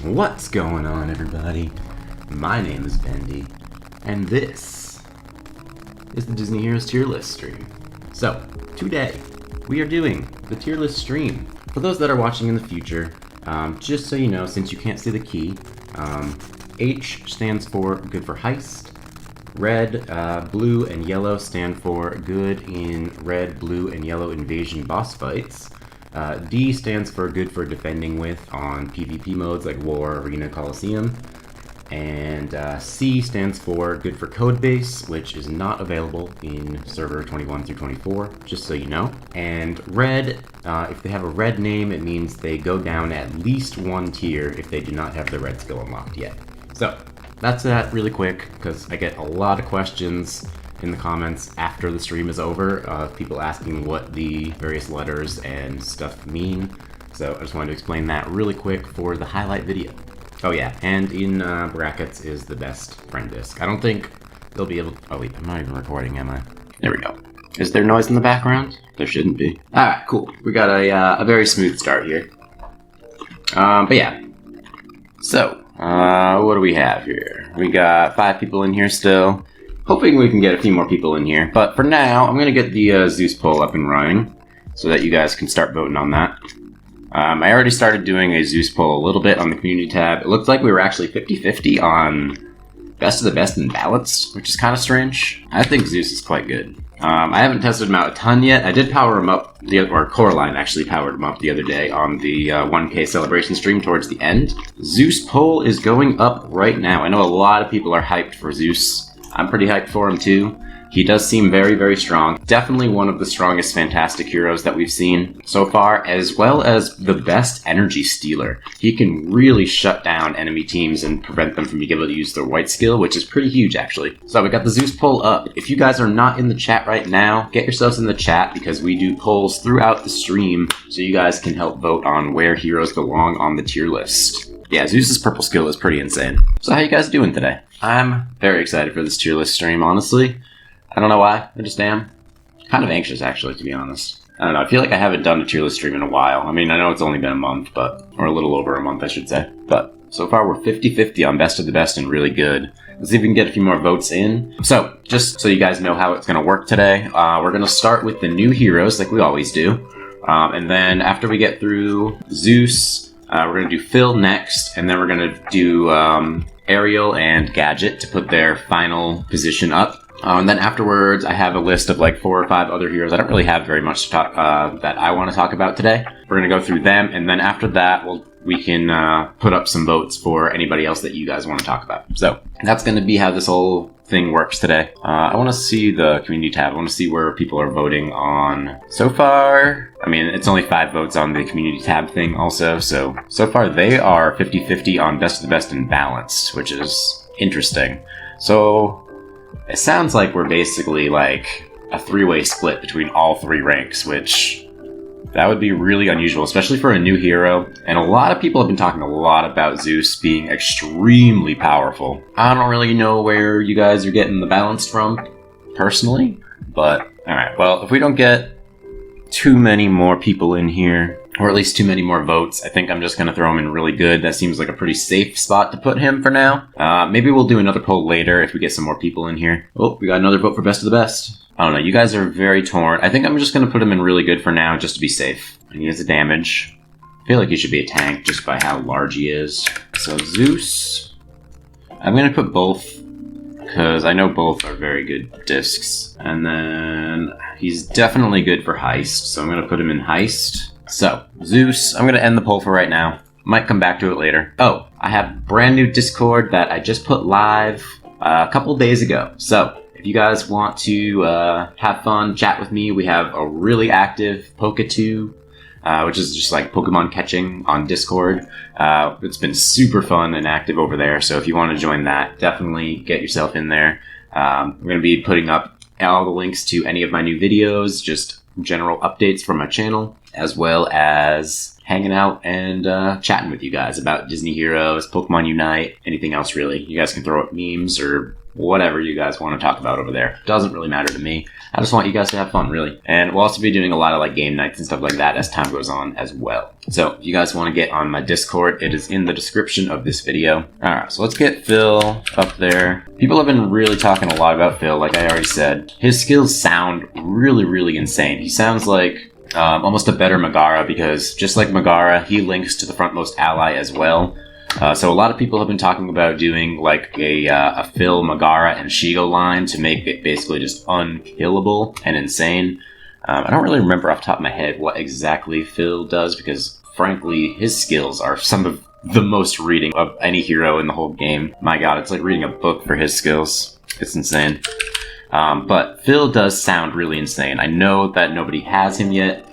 What's going on, everybody? My name is Bendy, and this is the Disney Heroes tier list stream. So, today, we are doing the tier list stream. For those that are watching in the future, just so you know, since you can't see the key, H stands for good for heist, red, blue, and yellow stand for good in red, blue, and yellow invasion boss fights. D stands for good for defending with on PvP modes like War, Arena, Coliseum. And C stands for good for code base, which is not available in server 21 through 24, just so you know. And red, if they have a red name, it means they go down at least one tier if they do not have the red skill unlocked yet. So, that's that really quick, because I get a lot of questions in the comments after the stream is over, people asking what the various letters and stuff mean. So I just wanted to explain that really quick for the highlight video. Oh yeah, and in brackets is the best friend disc. I don't think they'll be able to... Oh wait, I'm not even recording, am I? There we go. Is there noise in the background? There shouldn't be. Alright, cool. We got a very smooth start here. But yeah. So, what do we have here? We got 5 people in here still. Hoping we can get a few more people in here, but for now, I'm going to get the Zeus poll up and running, so that you guys can start voting on that. I already started doing a Zeus poll a little bit on the community tab. It looked like we were actually 50-50 on best of the best and balanced, which is kind of strange. I think Zeus is quite good. I haven't tested him out a ton yet. I did power him up, or Coraline actually powered him up the other day on the 1K celebration stream towards the end. Zeus poll is going up right now. I know a lot of people are hyped for Zeus. I'm pretty hyped for him too. He does seem very, very strong. Definitely one of the strongest fantastic heroes that we've seen so far, as well as the best energy stealer. He can really shut down enemy teams and prevent them from being able to use their white skill, which is pretty huge actually. So we got the Zeus poll up. If you guys are not in the chat right now, get yourselves in the chat because we do polls throughout the stream so you guys can help vote on where heroes belong on the tier list. Yeah, Zeus's purple skill is pretty insane. So how you guys doing today? I'm very excited for this tier list stream, honestly. I don't know why, I just am. Kind of anxious, actually, to be honest. I don't know, I feel like I haven't done a tier list stream in a while. I mean, I know it's only been a month, or a little over a month, I should say. But so far, we're 50-50 on best of the best and really good. Let's see if we can get a few more votes in. So, just so you guys know how it's going to work today, we're going to start with the new heroes, like we always do. And then after we get through Zeus, we're going to do Phil next, and then we're going to do Ariel and Gadget to put their final position up. And then afterwards, I have a list of like 4 or 5 other heroes. I don't really have very much to talk, that I want to talk about today. We're going to go through them, and then after that, we can put up some votes for anybody else that you guys want to talk about. So that's going to be how this whole thing works today. I want to see the community tab. I want to see where people are voting on. So far, I mean, it's only 5 votes on the community tab thing also. So far they are 50-50 on best of the best and balanced, which is interesting. So it sounds like we're basically like a 3-way split between all 3 ranks, which that would be really unusual, especially for a new hero. And a lot of people have been talking a lot about Zeus being extremely powerful. I don't really know where you guys are getting the balance from, personally. But, alright, well, if we don't get too many more people in here, or at least too many more votes, I think I'm just going to throw him in really good. That seems like a pretty safe spot to put him for now. Maybe we'll do another poll later if we get some more people in here. Oh, we got another vote for best of the best. I don't know, you guys are very torn. I think I'm just going to put him in really good for now, just to be safe. And he has a damage. I feel like he should be a tank just by how large he is. So Zeus, I'm going to put both, because I know both are very good discs. And then he's definitely good for heist, so I'm going to put him in heist. So, Zeus, I'm going to end the poll for right now. Might come back to it later. Oh, I have brand new Discord that I just put live a couple days ago. So, if you guys want to have fun, chat with me, we have a really active Poke2, which is just like Pokemon catching on Discord. It's been super fun and active over there, so if you want to join that, definitely get yourself in there. I'm going to be putting up all the links to any of my new videos, just general updates from my channel, as well as hanging out and chatting with you guys about Disney Heroes, Pokemon Unite, anything else really. You guys can throw up memes or whatever you guys want to talk about over there. Doesn't really matter to me. I just want you guys to have fun, really. And we'll also be doing a lot of like game nights and stuff like that as time goes on as well. So if you guys want to get on my Discord, it is in the description of this video. Alright, so let's get Phil up there. People have been really talking a lot about Phil, like I already said. His skills sound really, really insane. He sounds like almost a better Megara, because just like Megara, he links to the frontmost ally as well. So a lot of people have been talking about doing like a Phil, Megara, and Shigo line to make it basically just unkillable and insane. I don't really remember off the top of my head what exactly Phil does, because frankly, his skills are some of the most reading of any hero in the whole game. My god, it's like reading a book for his skills. It's insane. But Phil does sound really insane. I know that nobody has him yet.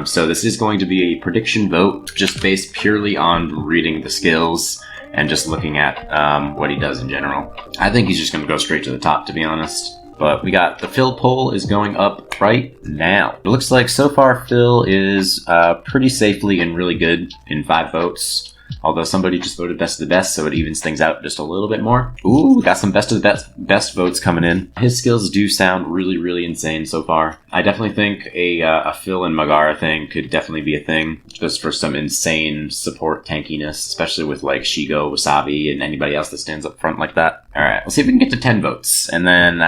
So this is going to be a prediction vote, just based purely on reading the skills and just looking at what he does in general. I think he's just going to go straight to the top, to be honest. But we got the Phil poll is going up right now. It looks like so far Phil is pretty safely and really good in 5 votes. Although somebody just voted best of the best, so it evens things out just a little bit more. Ooh, we got some best of the best votes coming in. His skills do sound really, really insane so far. I definitely think a Phil and Megara thing could definitely be a thing, just for some insane support tankiness, especially with like Shigo, Wasabi, and anybody else that stands up front like that. Alright, let's see if we can get to 10 votes, and then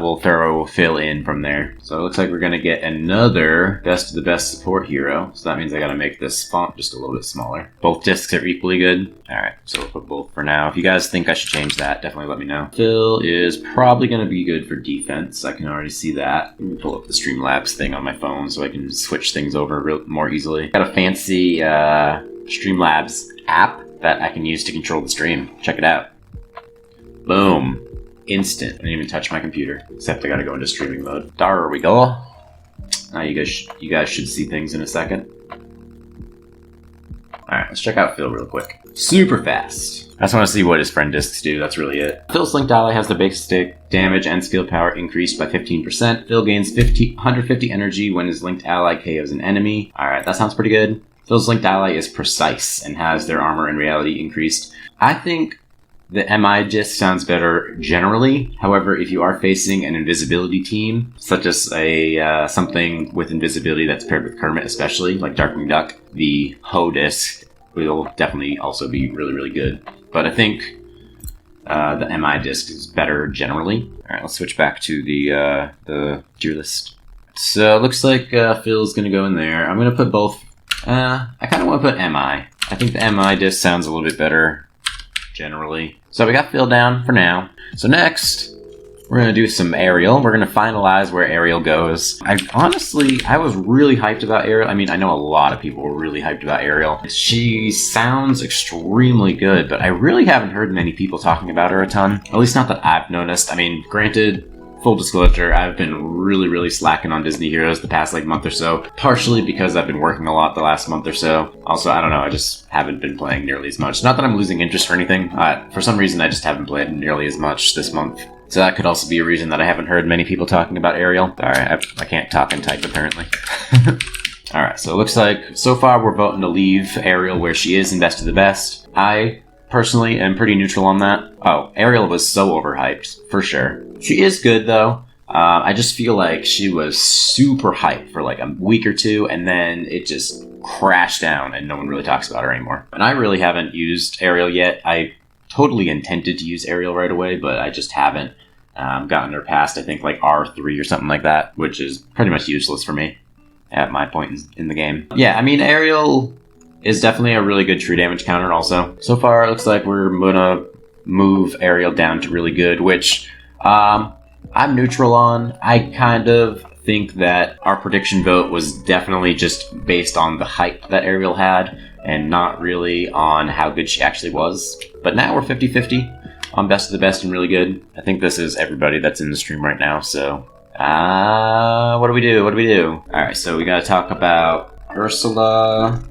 we'll throw Phil in from there. So it looks like we're going to get another best of the best support hero, so that means I got to make this font just a little bit smaller. Both discs are equally good. Alright, so we'll put both for now. If you guys think I should change that, definitely let me know. Phil is probably going to be good for defense. I can already see that. Let me pull up the Streamlabs thing on my phone so I can switch things over more easily. Got a fancy Streamlabs app that I can use to control the stream. Check it out. Boom. Instant. I didn't even touch my computer, except I gotta go into streaming mode. There we go. Now you guys should see things in a second. Alright, let's check out Phil real quick. Super fast. I just want to see what his friend discs do, that's really it. Phil's linked ally has the basic damage and skill power increased by 15%. Phil gains 150 energy when his linked ally KOs an enemy. Alright, that sounds pretty good. Phil's linked ally is precise and has their armor and reality increased. I think the MI disc sounds better generally. However, if you are facing an invisibility team, such as a something with invisibility that's paired with Kermit especially, like Darkwing Duck, the Ho disc will definitely also be really, really good. But I think the MI disc is better generally. Alright, let's switch back to the tier list. So it looks like Phil's going to go in there. I'm going to put both. I kind of want to put MI. I think the MI disc sounds a little bit better generally. So we got Phil down for now. So next, we're going to do some Ariel. We're going to finalize where Ariel goes. I was really hyped about Ariel. I mean, I know a lot of people were really hyped about Ariel. She sounds extremely good, but I really haven't heard many people talking about her a ton. At least not that I've noticed. I mean, granted, full disclosure, I've been really, really slacking on Disney Heroes the past month or so, partially because I've been working a lot the last month or so. Also, I don't know, I just haven't been playing nearly as much. Not that I'm losing interest or anything. For some reason, I just haven't played nearly as much this month. So that could also be a reason that I haven't heard many people talking about Ariel. Alright, I can't talk and type apparently. Alright, so it looks like so far we're voting to leave Ariel where she is in best of the best. I personally am pretty neutral on that. Oh, Ariel was so overhyped, for sure. She is good though. I just feel like she was super hyped for like a week or two, and then it just crashed down and no one really talks about her anymore. And I really haven't used Ariel yet. I totally intended to use Ariel right away, but I just haven't gotten her past, I think, like R3 or something like that, which is pretty much useless for me at my point in the game. Yeah, I mean, Ariel is definitely a really good true damage counter also. So far, it looks like we're gonna move Ariel down to really good, which I'm neutral on. I kind of think that our prediction vote was definitely just based on the hype that Ariel had and not really on how good she actually was. But now we're 50-50 on best of the best and really good. I think this is everybody that's in the stream right now, so what do we do? Alright, so we gotta talk about Ursula.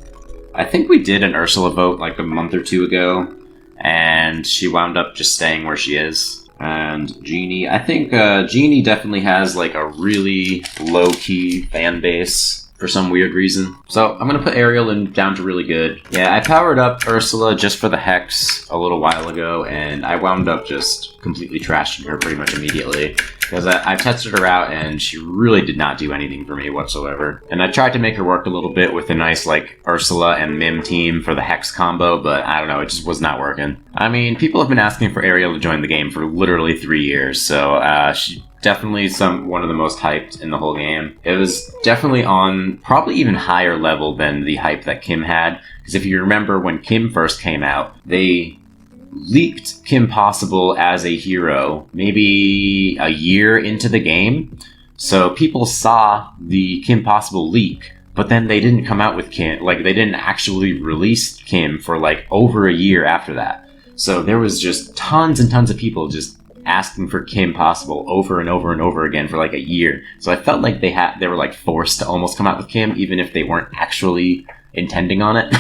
I think we did an Ursula vote like a month or two ago, and she wound up just staying where she is. And Genie, I think Genie definitely has like a really low-key fan base. for some weird reason. So I'm gonna put Ariel in down to really good. Yeah, I powered up Ursula just for the Hex a little while ago, and I wound up just completely trashing her pretty much immediately. Because I tested her out, and she really did not do anything for me whatsoever. And I tried to make her work a little bit with a nice, like, Ursula and Mim team for the Hex combo, but I don't know, it just was not working. I mean, people have been asking for Ariel to join the game for literally 3 years, so she definitely one of the most hyped in the whole game. It was definitely on probably even higher level than the hype that Kim had. Because if you remember when Kim first came out, they leaked Kim Possible as a hero maybe a year into the game. So people saw the Kim Possible leak, but then they didn't come out with Kim. Like, they didn't actually release Kim for like over a year after that. So there was just tons and tons of people just asking for Kim Possible over and over and over again for like a year. So I felt like they were like forced to almost come out with Kim, even if they weren't actually intending on it.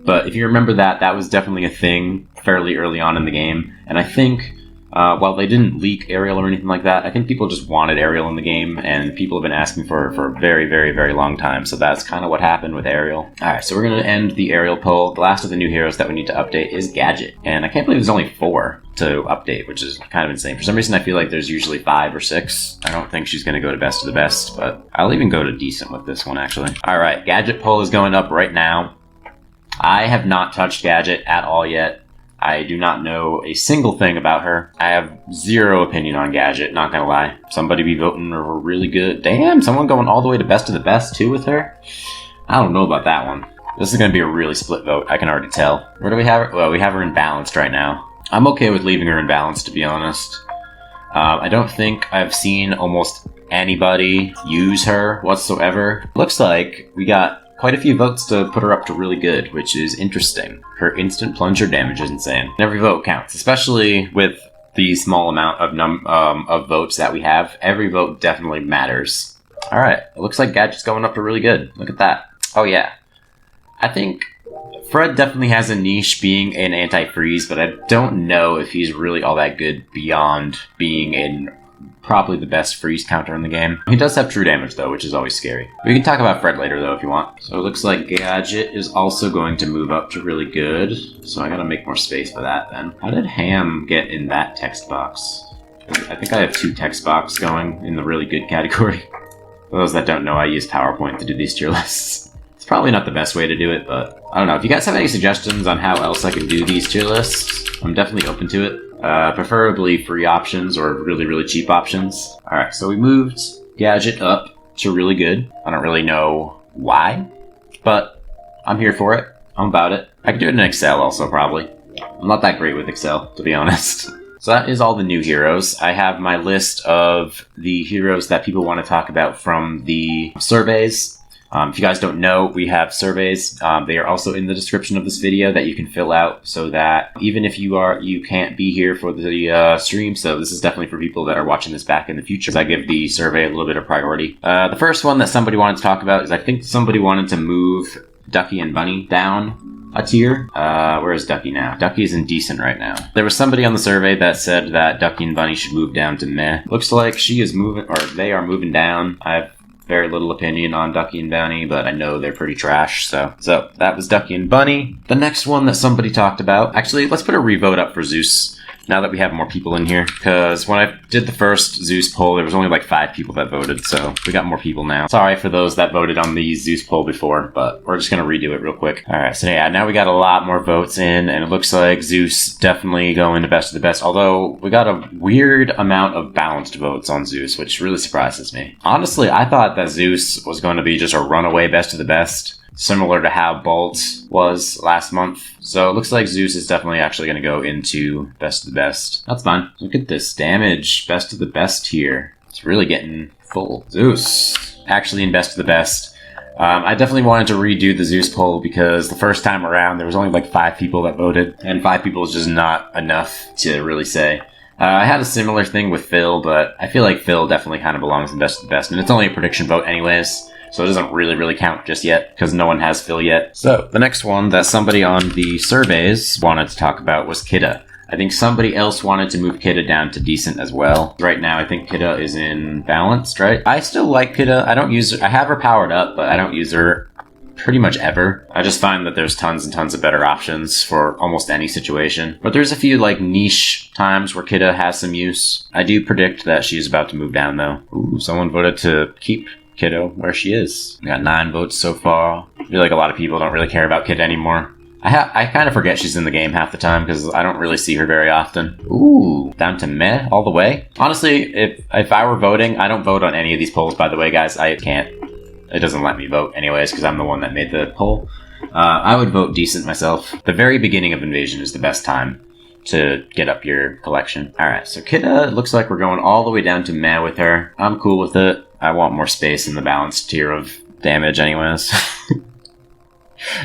But if you remember that was definitely a thing fairly early on in the game. And I think while they didn't leak Ariel or anything like that, I think people just wanted Ariel in the game, and people have been asking for her for a very, very, very long time. So that's kind of what happened with Ariel. Alright, so we're going to end the Ariel poll. The last of the new heroes that we need to update is Gadget. And I can't believe there's only 4 to update, which is kind of insane. For some reason, I feel like there's usually 5 or 6. I don't think she's going to go to best of the best, but I'll even go to decent with this one, actually. Alright, Gadget poll is going up right now. I have not touched Gadget at all yet. I do not know a single thing about her. I have zero opinion on Gadget, not gonna lie. Somebody be voting her really good. Damn, someone going all the way to best of the best too with her? I don't know about that one. This is gonna be a really split vote, I can already tell. Where do we have her? Well, we have her in balanced right now. I'm okay with leaving her in balanced, to be honest. I don't think I've seen almost anybody use her whatsoever. Looks like we got quite a few votes to put her up to really good, which is interesting. Her instant plunger damage is insane. And every vote counts, especially with the small amount of votes that we have. Every vote definitely matters. Alright, it looks like Gadget's going up to really good. Look at that. Oh yeah. I think Fred definitely has a niche being an anti-freeze, but I don't know if he's really all that good beyond being in probably the best freeze counter in the game. He does have true damage though, which is always scary. We can talk about Fred later though if you want. So it looks like Gadget is also going to move up to really good. So I gotta make more space for that then. How did Ham get in that text box? I think I have 2 text boxes going in the really good category. For those that don't know, I use PowerPoint to do these tier lists. It's probably not the best way to do it, but I don't know. If you guys have any suggestions on how else I can do these tier lists, I'm definitely open to it. Preferably free options or really, really cheap options. Alright, so we moved Gadget up to really good. I don't really know why, but I'm here for it. I'm about it. I can do it in Excel also, probably. I'm not that great with Excel, to be honest. So that is all the new heroes. I have my list of the heroes that people want to talk about from the surveys. If you guys don't know, we have surveys. They are also in the description of this video that you can fill out so that even if you can't be here for the stream, so this is definitely for people that are watching this back in the future, because I give the survey a little bit of priority. The first one that somebody wanted to talk about is I think somebody wanted to move Ducky and Bunny down a tier. Where is Ducky now? Ducky's in decent right now. There was somebody on the survey that said that Ducky and Bunny should move down to meh. Looks like she is moving, or they are moving down. I have very little opinion on Ducky and Bunny, but I know they're pretty trash, so that was Ducky and Bunny. The next one that somebody talked about, actually, let's put a revote up for Zeus, now that we have more people in here, because when I did the first Zeus poll, there was only like 5 people that voted, so we got more people now. Sorry for those that voted on the Zeus poll before, but we're just gonna redo it real quick. Alright, so yeah, now we got a lot more votes in, and it looks like Zeus definitely going to best of the best, although we got a weird amount of balanced votes on Zeus, which really surprises me. Honestly, I thought that Zeus was going to be just a runaway best of the best, similar to how Bolt was last month. So it looks like Zeus is definitely actually going to go into best of the best. That's fine. Look at this damage. Best of the best here. It's really getting full. Zeus actually in best of the best. I definitely wanted to redo the Zeus poll because the first time around there was only like 5 people that voted, and 5 people is just not enough to really say. I had a similar thing with Phil, but I feel like Phil definitely kind of belongs in best of the best, and it's only a prediction vote anyways. So it doesn't really count just yet, because no one has Phil yet. So, the next one that somebody on the surveys wanted to talk about was Kidda. I think somebody else wanted to move Kidda down to decent as well. Right now, I think Kidda is in balanced, right? I still like Kidda. I don't use her. I have her powered up, but I don't use her pretty much ever. I just find that there's tons and tons of better options for almost any situation. But there's a few like niche times where Kidda has some use. I do predict that she's about to move down though. Ooh, someone voted to keep Kidda where she is. We got 9 votes so far. I feel like a lot of people don't really care about Kidda anymore. I kind of forget she's in the game half the time because I don't really see her very often. Ooh, down to meh all the way. Honestly, if I were voting, I don't vote on any of these polls, by the way, guys. I can't. It doesn't let me vote anyways because I'm the one that made the poll. I would vote decent myself. The very beginning of Invasion is the best time to get up your collection. Alright, so Kidda, it looks like we're going all the way down to meh with her. I'm cool with it. I want more space in the balanced tier of damage anyways.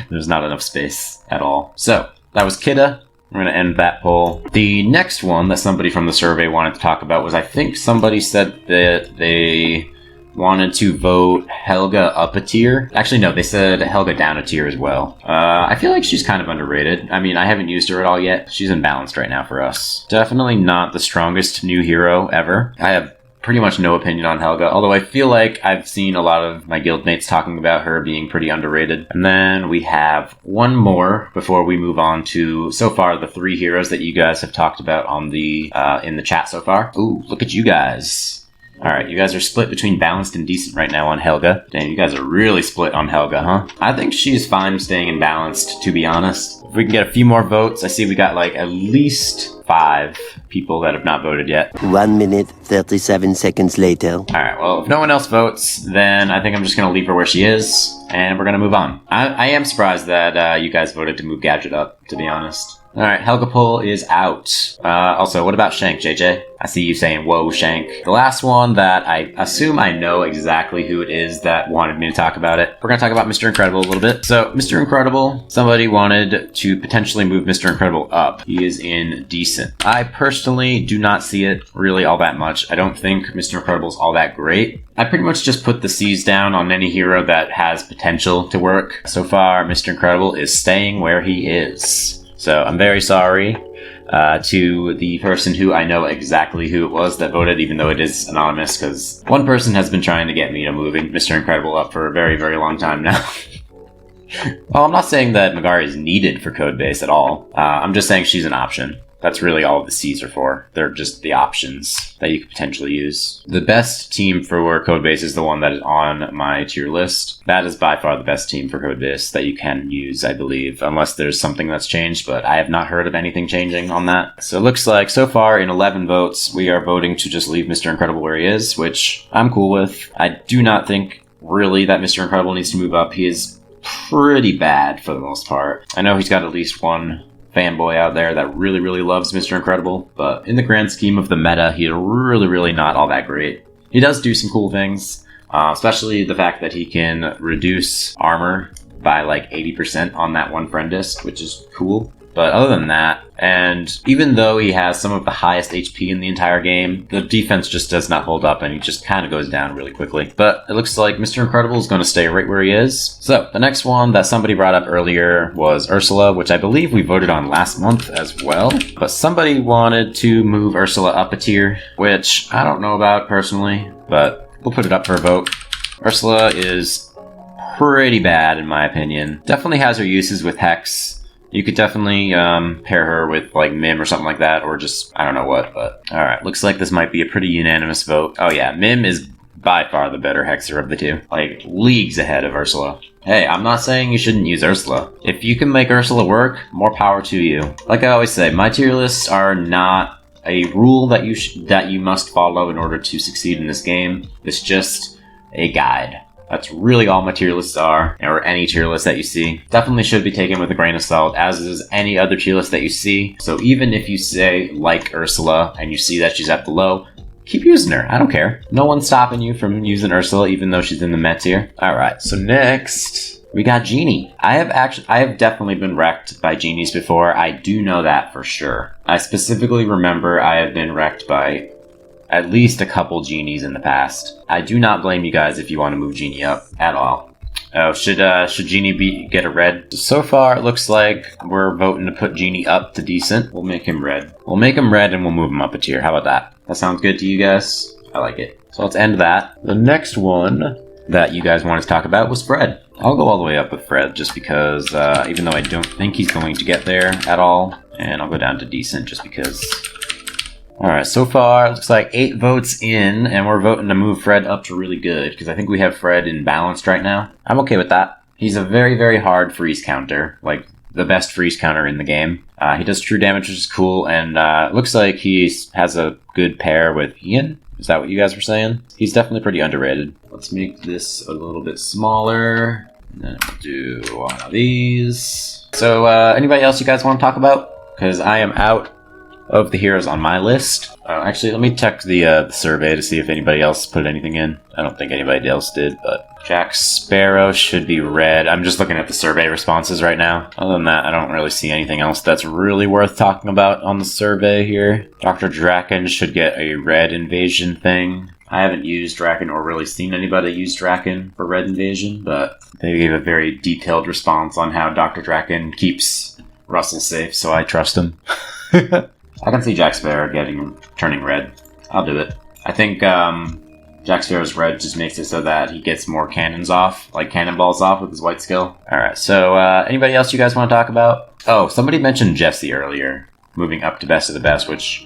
There's not enough space at all. So, that was Kidda. We're going to end that poll. The next one that somebody from the survey wanted to talk about was, I think somebody said that they wanted to vote Helga up a tier. Actually, no, they said Helga down a tier as well. I feel like she's kind of underrated. I mean, I haven't used her at all yet. She's imbalanced right now for us. Definitely not the strongest new hero ever. I have pretty much no opinion on Helga, although I feel like I've seen a lot of my guildmates talking about her being pretty underrated. And then we have one more before we move on to, so far, the 3 heroes that you guys have talked about on the in the chat so far. Ooh, look at you guys. Alright, you guys are split between balanced and decent right now on Helga. Dang, you guys are really split on Helga, huh? I think she's fine staying in balanced, to be honest. If we can get a few more votes, I see we got like at least 5 people that have not voted yet. 1 minute, 37 seconds later. Alright, well, if no one else votes, then I think I'm just going to leave her where she is, and we're going to move on. I am surprised that you guys voted to move Gadget up, to be honest. Alright, Helga pull is out. Also, what about Shank, JJ? I see you saying, whoa, Shank. The last one that I assume I know exactly who it is that wanted me to talk about it. We're going to talk about Mr. Incredible a little bit. So, Mr. Incredible, somebody wanted to potentially move Mr. Incredible up. He is in decent. I personally do not see it really all that much. I don't think Mr. Incredible is all that great. I pretty much just put the C's down on any hero that has potential to work. So far, Mr. Incredible is staying where he is. So I'm very sorry to the person who I know exactly who it was that voted, even though it is anonymous, because one person has been trying to get me to move Mr. Incredible up for a very, very long time now. Well, I'm not saying that Megara is needed for Codebase at all. I'm just saying she's an option. That's really all the C's are for. They're just the options that you could potentially use. The best team for Codebase is the one that is on my tier list. That is by far the best team for Codebase that you can use, I believe, unless there's something that's changed, but I have not heard of anything changing on that. So it looks like so far in 11 votes, we are voting to just leave Mr. Incredible where he is, which I'm cool with. I do not think really that Mr. Incredible needs to move up. He is pretty bad for the most part. I know he's got at least one fanboy out there that really, really loves Mr. Incredible, but in the grand scheme of the meta, he's really, really not all that great. He does do some cool things, especially the fact that he can reduce armor by like 80% on that one friend disc, which is cool. But other than that, and even though he has some of the highest HP in the entire game, the defense just does not hold up and he just kind of goes down really quickly. But it looks like Mr. Incredible is going to stay right where he is. So the next one that somebody brought up earlier was Ursula, which I believe we voted on last month as well. But somebody wanted to move Ursula up a tier, which I don't know about personally, but we'll put it up for a vote. Ursula is pretty bad in my opinion. Definitely has her uses with Hex. You could definitely pair her with like Mim or something like that, or just I don't know what, but alright, looks like this might be a pretty unanimous vote. Oh yeah, Mim is by far the better hexer of the two. Like, leagues ahead of Ursula. Hey, I'm not saying you shouldn't use Ursula. If you can make Ursula work, more power to you. Like I always say, my tier lists are not a rule that you must follow in order to succeed in this game. It's just a guide. That's really all my tier lists are, or any tier list that you see. Definitely should be taken with a grain of salt, as is any other tier list that you see. So even if you say, like Ursula, and you see that she's at the low, keep using her. I don't care. No one's stopping you from using Ursula, even though she's in the met tier. Alright, so next, we got Genie. I have definitely been wrecked by Genies before. I do know that for sure. I specifically remember I have been wrecked by at least a couple Genies in the past. I do not blame you guys if you want to move Genie up at all. Oh, should Genie get a red? So far, it looks like we're voting to put Genie up to decent. We'll make him red. We'll make him red and we'll move him up a tier. How about that? That sounds good to you guys? I like it. So let's end that. The next one that you guys wanted to talk about was Fred. I'll go all the way up with Fred just because, even though I don't think he's going to get there at all, and I'll go down to decent just because. Alright, so far, it looks like 8 votes in, and we're voting to move Fred up to really good, because I think we have Fred in balanced right now. I'm okay with that. He's a very, very hard freeze counter, like the best freeze counter in the game. He does true damage, which is cool, and it looks like he has a good pair with Ian. Is that what you guys were saying? He's definitely pretty underrated. Let's make this a little bit smaller. And then we'll do one of these. So, anybody else you guys want to talk about? Because I am out of the heroes on my list. Actually, let me check the survey to see if anybody else put anything in. I don't think anybody else did, but Jack Sparrow should be red. I'm just looking at the survey responses right now. Other than that, I don't really see anything else that's really worth talking about on the survey here. Dr. Draken should get a red invasion thing. I haven't used Draken or really seen anybody use Draken for red invasion, but they gave a very detailed response on how Dr. Draken keeps Russell safe, so I trust him. I can see Jack Sparrow turning red. I'll do it. I think Jack Sparrow's red just makes it so that he gets more cannons off, like cannonballs off with his white skill. Alright, so anybody else you guys want to talk about? Oh, somebody mentioned Jessie earlier, moving up to best of the best, which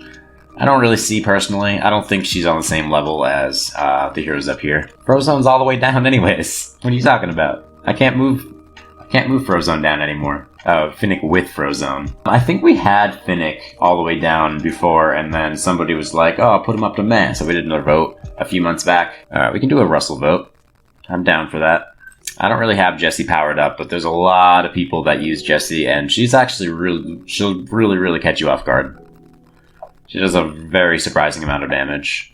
I don't really see personally. I don't think she's on the same level as the heroes up here. Frozone's all the way down anyways. What are you talking about? I can't move Frozone down anymore. Oh, Finnick with Frozone. I think we had Finnick all the way down before, and then somebody was like, oh, I'll put him up to meh. So we did another vote a few months back. Alright, we can do a Russell vote. I'm down for that. I don't really have Jessie powered up, but there's a lot of people that use Jessie, and she's actually she'll really catch you off guard. She does a very surprising amount of damage.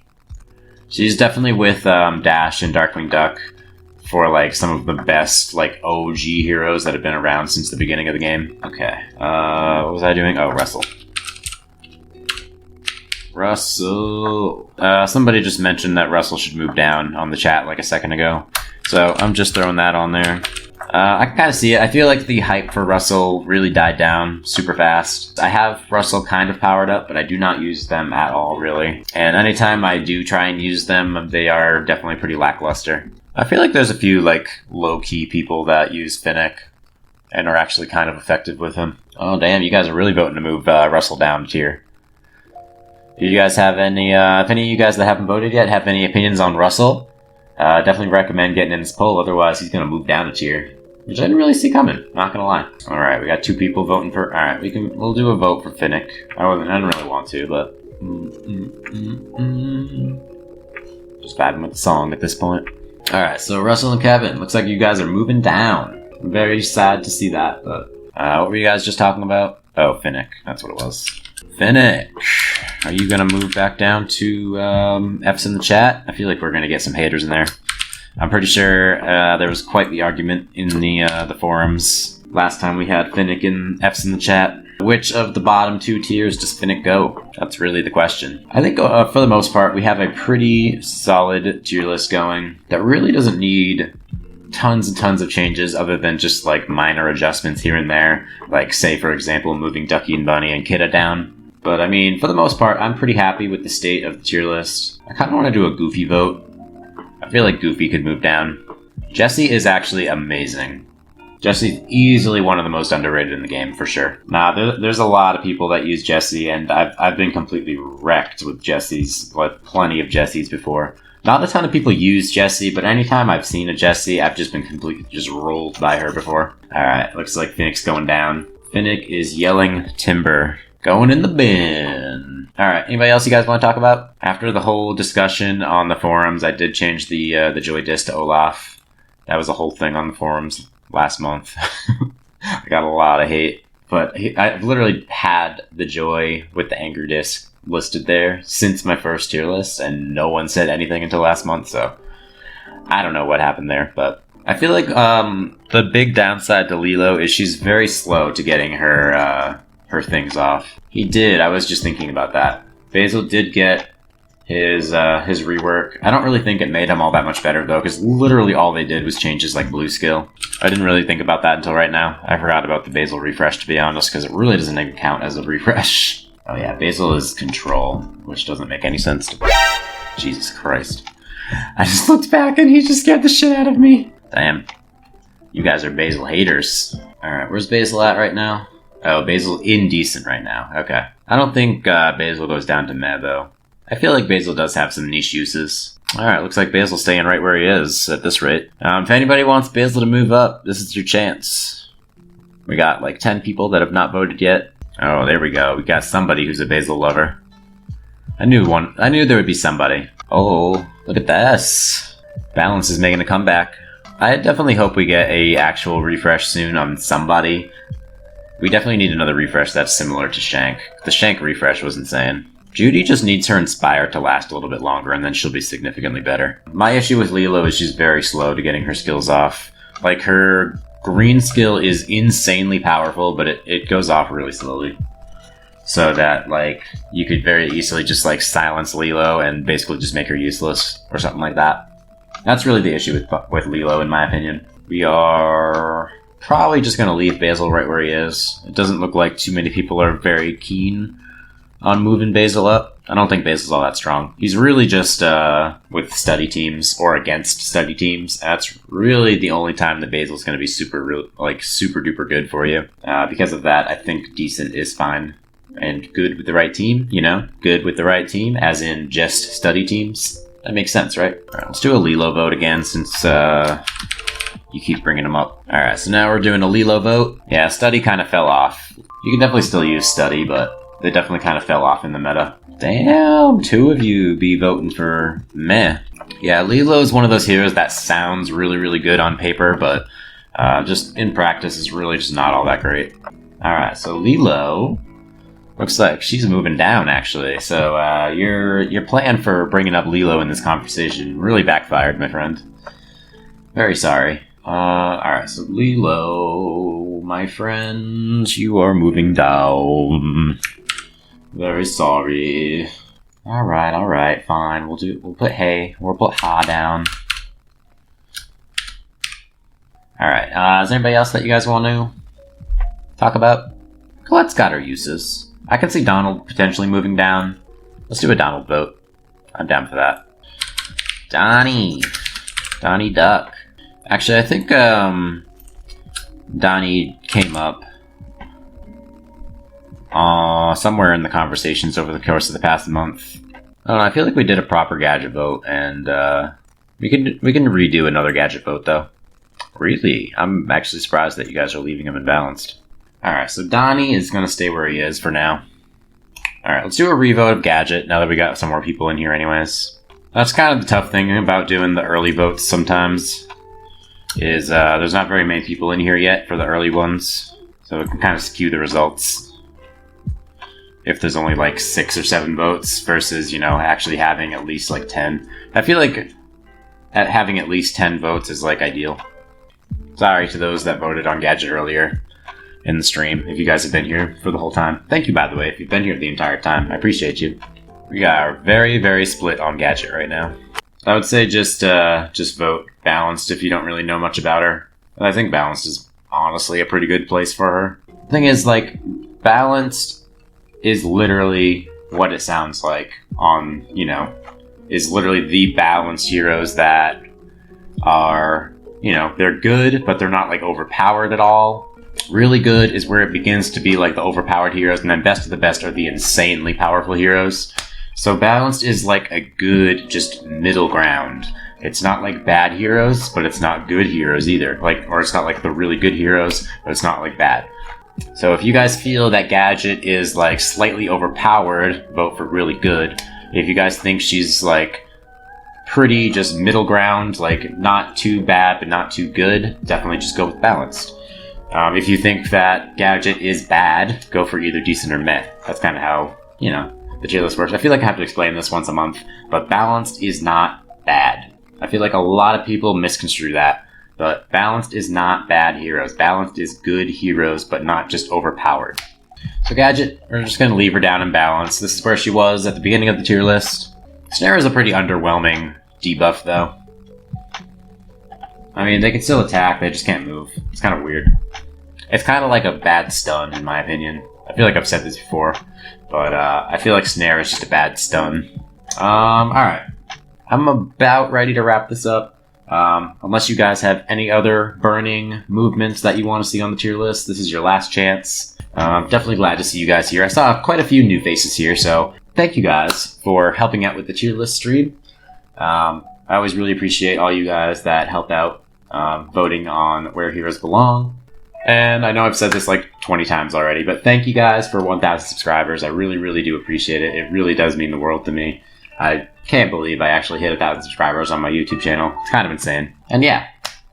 She's definitely with Dash and Darkwing Duck for like some of the best like OG heroes that have been around since the beginning of the game. Okay, what was I doing? Oh, Russell. Somebody just mentioned that Russell should move down on the chat like a second ago, so I'm just throwing that on there. I can kind of see it. I feel like the hype for Russell really died down super fast. I have Russell kind of powered up, but I do not use them at all, really. And anytime I do try and use them, they are definitely pretty lackluster. I feel like there's a few, like, low-key people that use Finnick and are actually kind of effective with him. Oh, damn, you guys are really voting to move Russell down tier. Do you guys have any, if any of you guys that haven't voted yet have any opinions on Russell, definitely recommend getting in this poll, otherwise he's going to move down a tier. Which I didn't really see coming, not gonna lie. Alright, we got 2 people voting for... Alright, we'll do a vote for Finnick. I didn't really want to, but... Just vibing with the song at this point. Alright, so Russell and Kevin, looks like you guys are moving down. I'm very sad to see that, but... what were you guys just talking about? Oh, Finnick, that's what it was. Finnick! Are you gonna move back down to F's in the chat? I feel like we're gonna get some haters in there. I'm pretty sure there was quite the argument in the forums last time we had Finnick and F's in the chat. Which of the bottom 2 tiers does Finnick go? That's really the question. I think for the most part we have a pretty solid tier list going that really doesn't need tons and tons of changes other than just like minor adjustments here and there. Like say for example moving Ducky and Bunny and Kidda down. But I mean for the most part I'm pretty happy with the state of the tier list. I kind of want to do a Goofy vote. I feel like Goofy could move down. Jessie is actually amazing. Jessie's easily one of the most underrated in the game, for sure. Nah, there's a lot of people that use Jessie, and I've been completely wrecked with Jessies, with plenty of Jessies before. Not a ton of people use Jessie, but anytime I've seen a Jessie, I've just been completely just rolled by her before. Alright, looks like Finnick's going down. Finnick is yelling timber. Going in the bin. Alright, anybody else you guys want to talk about? After the whole discussion on the forums, I did change the Joy Disc to Olaf. That was a whole thing on the forums last month. I got a lot of hate. But I've literally had the Joy with the Anger Disc listed there since my first tier list, and no one said anything until last month, so I don't know what happened there, but I feel like the big downside to Lilo is she's very slow to getting her things off. He did. I was just thinking about that. Basil did get his rework. I don't really think it made him all that much better though, because literally all they did was change his like blue skill. I didn't really think about that until right now. I forgot about the Basil refresh, to be honest, because it really doesn't even count as a refresh. Oh yeah, Basil is control, which doesn't make any sense to me. Jesus Christ. I just looked back and he just scared the shit out of me. Damn. You guys are Basil haters. Alright, where's Basil at right now? Oh, Basil indecent right now. Okay. I don't think Basil goes down to meh, though. I feel like Basil does have some niche uses. Alright, looks like Basil's staying right where he is at this rate. If anybody wants Basil to move up, this is your chance. We got like 10 people that have not voted yet. Oh, there we go. We got somebody who's a Basil lover. I knew there would be somebody. Oh, look at this. Balance is making a comeback. I definitely hope we get a actual refresh soon on somebody. We definitely need another refresh that's similar to Shank. The Shank refresh was insane. Judy just needs her Inspire to last a little bit longer, and then she'll be significantly better. My issue with Lilo is she's very slow to getting her skills off. Like, her green skill is insanely powerful, but it goes off really slowly. So that, like, you could very easily just, like, silence Lilo and basically just make her useless, or something like that. That's really the issue with Lilo, in my opinion. We are probably just going to leave Basil right where he is. It doesn't look like too many people are very keen on moving Basil up. I don't think Basil's all that strong. He's really just with study teams or against study teams. That's really the only time that Basil's going to be super duper good for you. Because of that, I think decent is fine. And good with the right team, you know? Good with the right team, as in just study teams. That makes sense, right? Alright, let's do a Lilo vote again since you keep bringing them up. Alright, so now we're doing a Lilo vote. Yeah, study kind of fell off. You can definitely still use study, but they definitely kind of fell off in the meta. Damn, 2 of you be voting for meh. Yeah, Lilo is one of those heroes that sounds really, really good on paper, but just in practice is really just not all that great. Alright, so Lilo looks like she's moving down, actually. So your plan for bringing up Lilo in this conversation really backfired, my friend. Very sorry. Alright, so Lilo, my friend, you are moving down. Very sorry. Alright, fine. We'll put hay. We'll put ha down. Alright, is there anybody else that you guys want to talk about? Colette's got her uses. I can see Donald potentially moving down. Let's do a Donald vote. I'm down for that. Donnie Duck. Actually, I think Donnie came up somewhere in the conversations over the course of the past month. I don't know, I feel like we did a proper Gadget vote, and we can redo another Gadget vote though. Really? I'm actually surprised that you guys are leaving him imbalanced. Alright, so Donnie is going to stay where he is for now. Alright, let's do a revote of Gadget now that we got some more people in here anyways. That's kind of the tough thing about doing the early votes sometimes, is there's not very many people in here yet for the early ones, so it can kind of skew the results. If there's only like 6 or 7 votes versus, you know, actually having at least like 10. I feel like having at least 10 votes is like ideal. Sorry to those that voted on Gadget earlier in the stream, if you guys have been here for the whole time. Thank you, by the way, if you've been here the entire time. I appreciate you. We are very, very split on Gadget right now. I would say just vote Balanced if you don't really know much about her. I think Balanced is honestly a pretty good place for her. The thing is, like, Balanced is literally what it sounds like on, you know, is literally the balanced heroes that are, you know, they're good, but they're not, like, overpowered at all. Really good is where it begins to be like the overpowered heroes, and then best of the best are the insanely powerful heroes. So Balanced is like a good, just middle ground. It's not like bad heroes, but it's not good heroes either. Or it's not like the really good heroes, but it's not like bad. So if you guys feel that Gadget is like slightly overpowered, vote for really good. If you guys think she's like pretty just middle ground, like not too bad but not too good, definitely just go with Balanced. If you think that Gadget is bad, go for either decent or meh. That's kind of how, you know, the tier list works. I feel like I have to explain this once a month, but Balanced is not bad. I feel like a lot of people misconstrue that, but Balanced is not bad heroes. Balanced is good heroes, but not just overpowered. So Gadget, we're just going to leave her down in Balance. This is where she was at the beginning of the tier list. Snare is a pretty underwhelming debuff, though. I mean, they can still attack, they just can't move. It's kind of weird. It's kind of like a bad stun, in my opinion. I feel like I've said this before, but I feel like Snare is just a bad stun. Alright. I'm about ready to wrap this up. Unless you guys have any other burning movements that you want to see on the tier list, this is your last chance. I'm definitely glad to see you guys here. I saw quite a few new faces here, so thank you guys for helping out with the tier list stream. I always really appreciate all you guys that help out voting on where heroes belong. And I know I've said this like 20 times already, but thank you guys for 1,000 subscribers. I really, really do appreciate it. It really does mean the world to me. I can't believe I actually hit 1,000 subscribers on my YouTube channel. It's kind of insane. And yeah,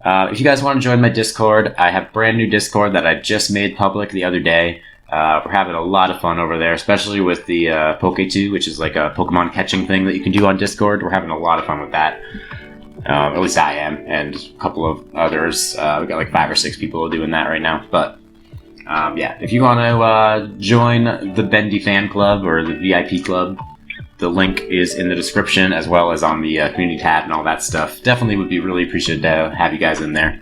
if you guys want to join my Discord, I have a brand new Discord that I just made public the other day. We're having a lot of fun over there, especially with the Poke2, which is like a Pokemon catching thing that you can do on Discord. We're having a lot of fun with that. At least I am, and a couple of others. We got like 5 or 6 people doing that right now. But yeah, if you want to join the Bendy fan club or the VIP club, the link is in the description as well as on the community tab and all that stuff. Definitely would be really appreciated to have you guys in there.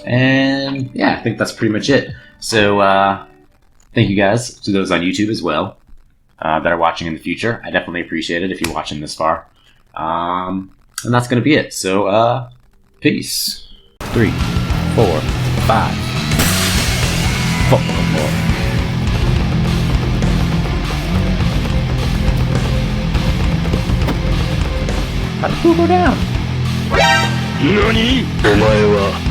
And yeah, I think that's pretty much it. So thank you guys to those on YouTube as well that are watching in the future. I definitely appreciate it if you're watching this far. And that's going to be it. So peace. 3, 4, 5. Fuck more. How did who go down? 何お前は